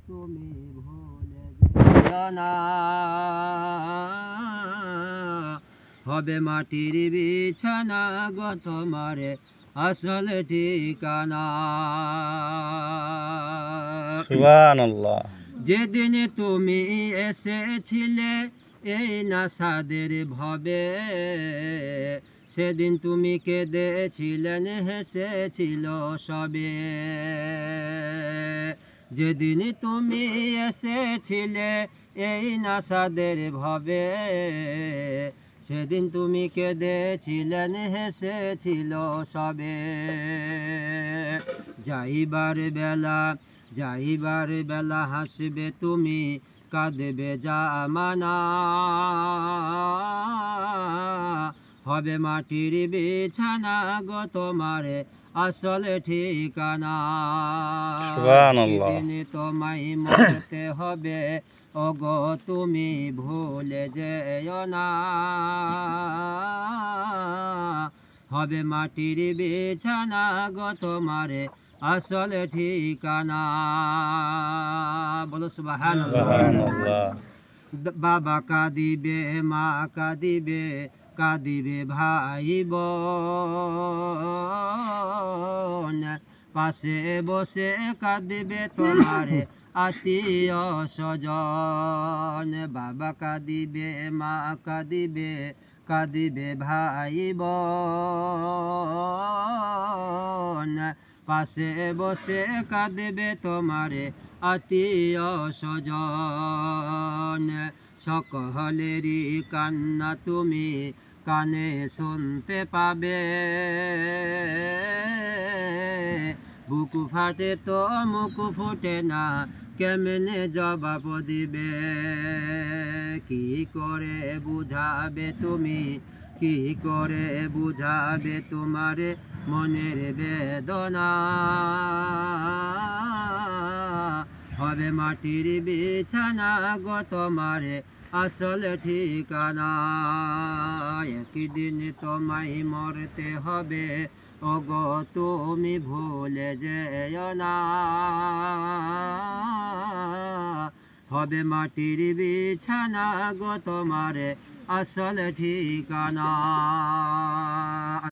তুমি ভুলে যেও না। হবে মাটির বিছানা গো তোমার আসল ঠিকানা। সুবহানাল্লাহ। যেদিন তুমি এসেছিলে এই নাসাদের ভবে, সেদিন তুমি কেঁদেছিলেন হেসেছিল সবে। যেদিন তুমি এসেছিলে এই নাসাদের ভবে, সেদিন তুমি কেঁদেছিলেন হেসেছিল সবে। যাইবার বেলা হাসবে তুমি, কাঁদবে জামানা। হবে মাটির বিছানা গো তোমার আসল ঠিকানা। সুবহানাল্লাহ। একদিন তোমায় মরতে হবে, ওগো তুমি ভুলে যেও না। হবে মাটির বিছানা গো তোমার আসল ঠিকানা। বলো সুবহানাল্লাহ। সুবহানাল্লাহ। বাবা কাঁদিবে, মা কাঁদিবে, কাঁদিবে ভাই বোন। পাশে বসে কাঁদিবে তোমার আত্মীয় স্বজন। বাবা কাঁদিবে, মা কাঁদিবে, কাঁদিবে ভাই বোন। পাশে বসে কাঁদবে তোমার আত্মীয় স্বজন। সকলেরই কান্না তুমি কানে শুনতে পাবে। বুক ফাটে তো মুখ ফুটে না, কেমনে জবাব দিবে। কি করে বুঝাবে তুমি, কি করে বুঝাবে তোমার মনের বেদনা। হবে মাটির বিছানা গো তোমার আসল ঠিকানা। একদিন তোমায় মরতে হবে, ওগো তুমি ভুলে যেও না। হবে মাটির বিছানা গো তোমার আসল ঠিকানা।